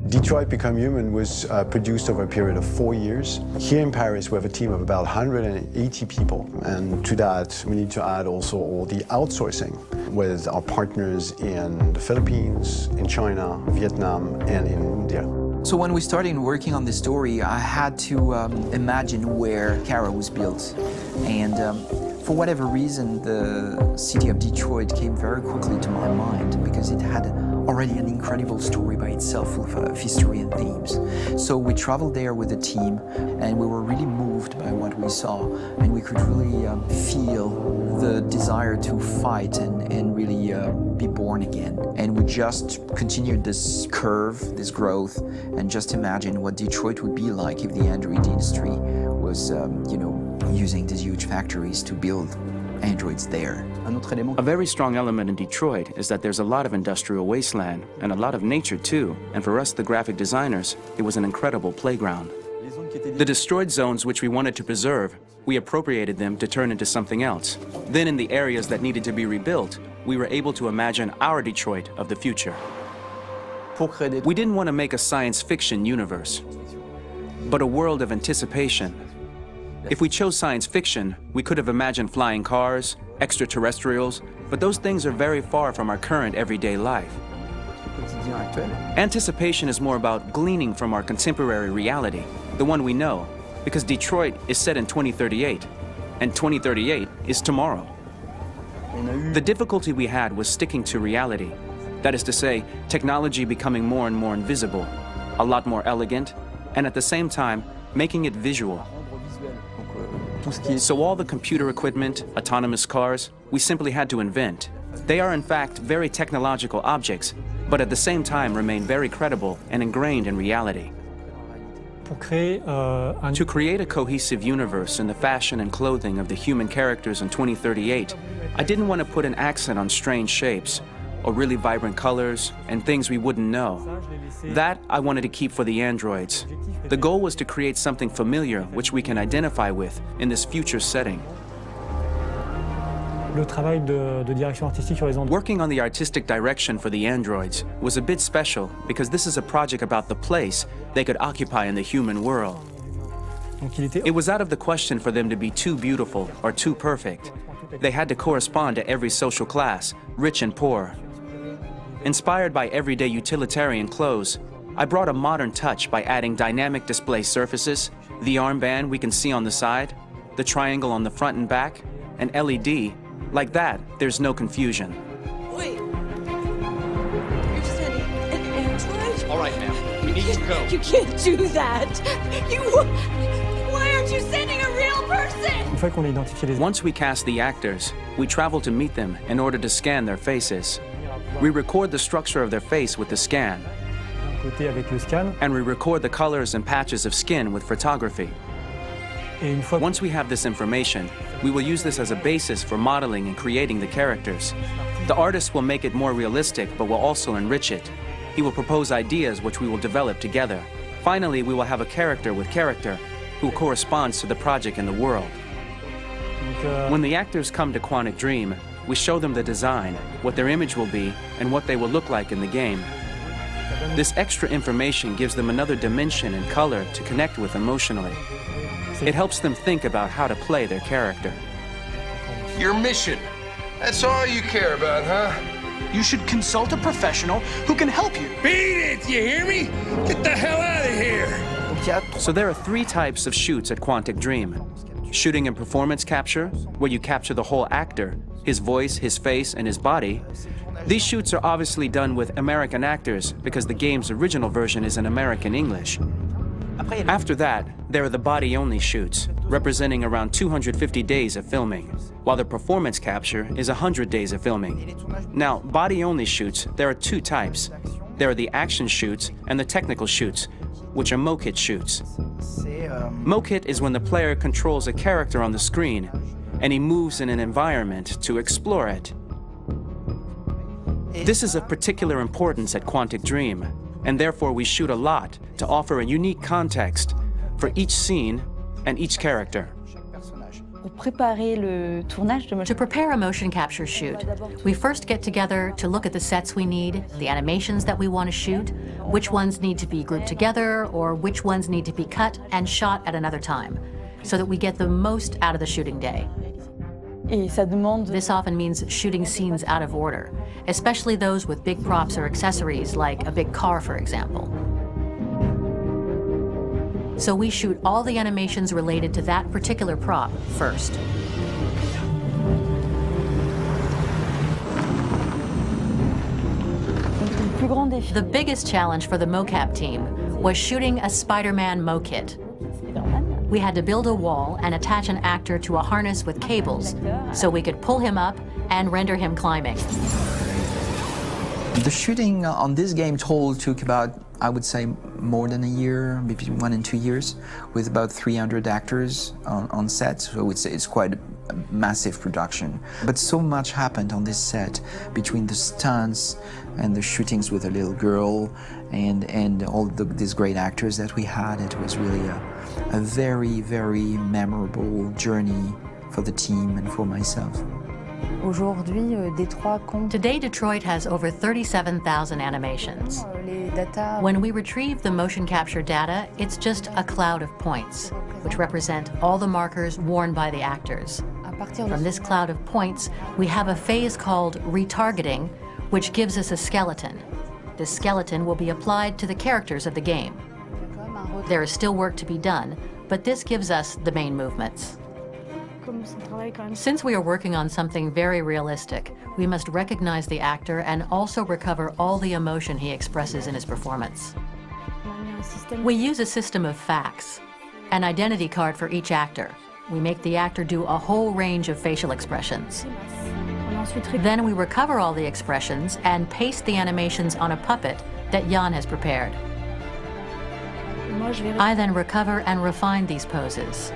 Detroit Become Human was produced over a period of 4 years. Here in Paris, we have a team of about 180 people. And to that, we need to add also all the outsourcing with our partners in the Philippines, in China, Vietnam, and in India. So when we started working on this story, I had to imagine where Kara was built. And for whatever reason, the city of Detroit came very quickly to my mind because it had already an incredible story by itself of history and themes. So we traveled there with the team and we were really moved by what we saw, and we could really feel the desire to fight and really be born again. And we just continued this curve, this growth, and just imagine what Detroit would be like if the Android industry was, using these huge factories to build androids there. A very strong element in Detroit is that there's a lot of industrial wasteland and a lot of nature too, and for us, the graphic designers, it was an incredible playground. The destroyed zones which we wanted to preserve, we appropriated them to turn into something else. Then in the areas that needed to be rebuilt, we were able to imagine our Detroit of the future. We didn't want to make a science fiction universe, but a world of anticipation. If we chose science fiction, we could have imagined flying cars, extraterrestrials, but those things are very far from our current everyday life. Anticipation is more about gleaning from our contemporary reality, the one we know, because Detroit is set in 2038, and 2038 is tomorrow. The difficulty we had was sticking to reality. That is to say, technology becoming more and more invisible, a lot more elegant, and at the same time, making it visual. So all the computer equipment, autonomous cars, we simply had to invent. They are in fact very technological objects, but at the same time remain very credible and ingrained in reality. To create a cohesive universe in the fashion and clothing of the human characters in 2038, I didn't want to put an accent on strange shapes, or really vibrant colors, and things we wouldn't know. That I wanted to keep for the androids. The goal was to create something familiar which we can identify with in this future setting. Working on the artistic direction for the androids was a bit special because this is a project about the place they could occupy in the human world. It was out of the question for them to be too beautiful or too perfect. They had to correspond to every social class, rich and poor. Inspired by everyday utilitarian clothes, I brought a modern touch by adding dynamic display surfaces, the armband we can see on the side, the triangle on the front and back, an LED. Like that, there's no confusion. Wait. You're sending an android? All right, ma'am. We need to go. You can't do that. Why aren't you sending a real person? Once we cast the actors, we travel to meet them in order to scan their faces. We record the structure of their face with the scan, and we record the colors and patches of skin with photography. Once we have this information, we will use this as a basis for modeling and creating the characters. The artist will make it more realistic, but will also enrich it. He will propose ideas which we will develop together. Finally, we will have a character with character who corresponds to the project and the world. When the actors come to Quantic Dream, we show them the design, what their image will be, and what they will look like in the game. This extra information gives them another dimension and color to connect with emotionally. It helps them think about how to play their character. Your mission. That's all you care about, huh? You should consult a professional who can help you. Beat it, you hear me? Get the hell out of here! So there are 3 types of shoots at Quantic Dream. Shooting and performance capture, where you capture the whole actor, his voice, his face, and his body. These shoots are obviously done with American actors because the game's original version is in American English. After that, there are the body-only shoots, representing around 250 days of filming, while the performance capture is 100 days of filming. Now, body-only shoots, there are 2 types. There are the action shoots and the technical shoots, which are mokit shoots. Mokit is when the player controls a character on the screen, and he moves in an environment to explore it. This is of particular importance at Quantic Dream, and therefore we shoot a lot to offer a unique context for each scene and each character. To prepare a motion capture shoot, we first get together to look at the sets we need, the animations that we want to shoot, which ones need to be grouped together, or which ones need to be cut and shot at another time, so that we get the most out of the shooting day. This often means shooting scenes out of order, especially those with big props or accessories, like a big car, for example. So we shoot all the animations related to that particular prop first. The biggest challenge for the mocap team was shooting a Spider-Man mo-kit. We had to build a wall and attach an actor to a harness with cables so we could pull him up and render him climbing. The shooting on this game took about, I would say, more than a year, maybe 1 and 2 years, with about 300 actors on set, so it's quite a massive production. But so much happened on this set, between the stunts and the shootings with a little girl and all these great actors that we had. It was really a very, very memorable journey for the team and for myself. Today, Detroit has over 37,000 animations. When we retrieve the motion capture data, it's just a cloud of points, which represent all the markers worn by the actors. From this cloud of points, we have a phase called retargeting, which gives us a skeleton. This skeleton will be applied to the characters of the game. There is still work to be done, but this gives us the main movements. Since we are working on something very realistic, we must recognize the actor and also recover all the emotion he expresses in his performance. We use a system of facts, an identity card for each actor. We make the actor do a whole range of facial expressions. Then we recover all the expressions and paste the animations on a puppet that Jan has prepared. I then recover and refine these poses.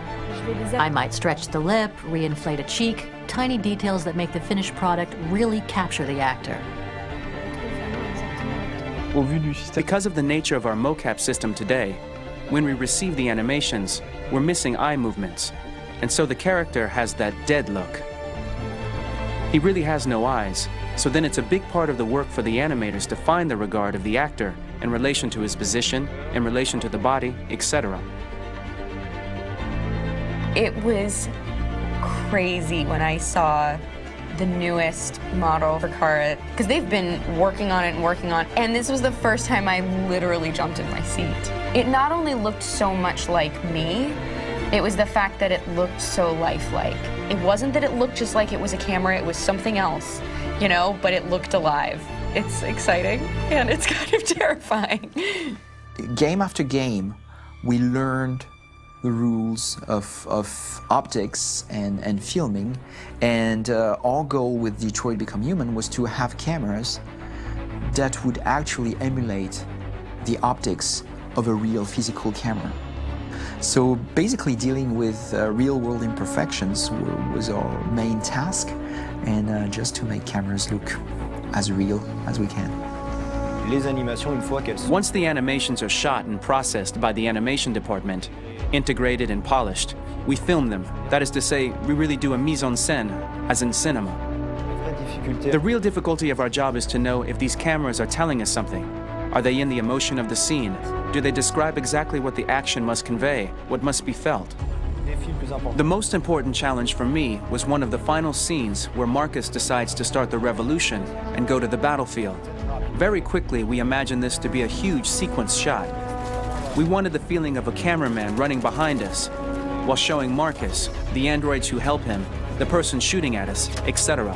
I might stretch the lip, reinflate a cheek, tiny details that make the finished product really capture the actor. Because of the nature of our mocap system today, when we receive the animations, we're missing eye movements, and so the character has that dead look. He really has no eyes, so then it's a big part of the work for the animators to find the regard of the actor in relation to his position, in relation to the body, etc. It was crazy when I saw the newest model for Kara, because they've been working on it, and this was the first time I literally jumped in my seat. It not only looked so much like me, it was the fact that it looked so lifelike. It wasn't that it looked just like it was a camera, it was something else, you know, but it looked alive. It's exciting, and it's kind of terrifying. Game after game, we learned the rules of optics and filming, and our goal with Detroit Become Human was to have cameras that would actually emulate the optics of a real physical camera. So basically dealing with real-world imperfections was our main task, and just to make cameras look as real as we can. Once the animations are shot and processed by the animation department, integrated and polished, we film them. That is to say, we really do a mise en scène, as in cinema. The real difficulty of our job is to know if these cameras are telling us something. Are they in the emotion of the scene? Do they describe exactly what the action must convey, what must be felt? The most important challenge for me was one of the final scenes where Marcus decides to start the revolution and go to the battlefield. Very quickly, we imagined this to be a huge sequence shot. We wanted the feeling of a cameraman running behind us while showing Marcus, the androids who help him, the person shooting at us, etc.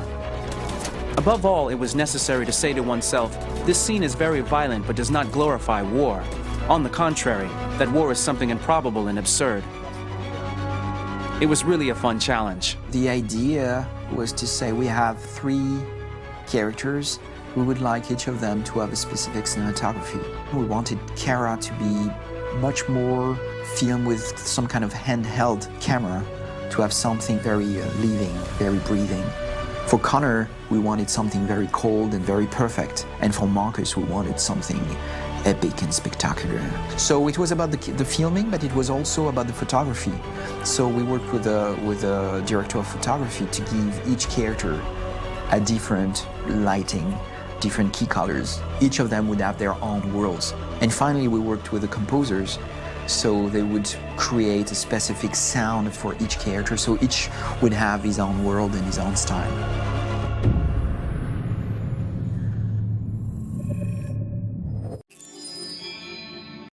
Above all, it was necessary to say to oneself, this scene is very violent but does not glorify war. On the contrary, that war is something improbable and absurd. It was really a fun challenge. The idea was to say we have 3 characters. We would like each of them to have a specific cinematography. We wanted Kara to be much more filmed with some kind of handheld camera, to have something very living, very breathing. For Connor, we wanted something very cold and very perfect. And for Marcus, we wanted something epic and spectacular. So it was about the filming, but it was also about the photography. So we worked with a director of photography to give each character a different lighting, different key colors. Each of them would have their own worlds. And finally, we worked with the composers, so they would create a specific sound for each character, so each would have his own world and his own style.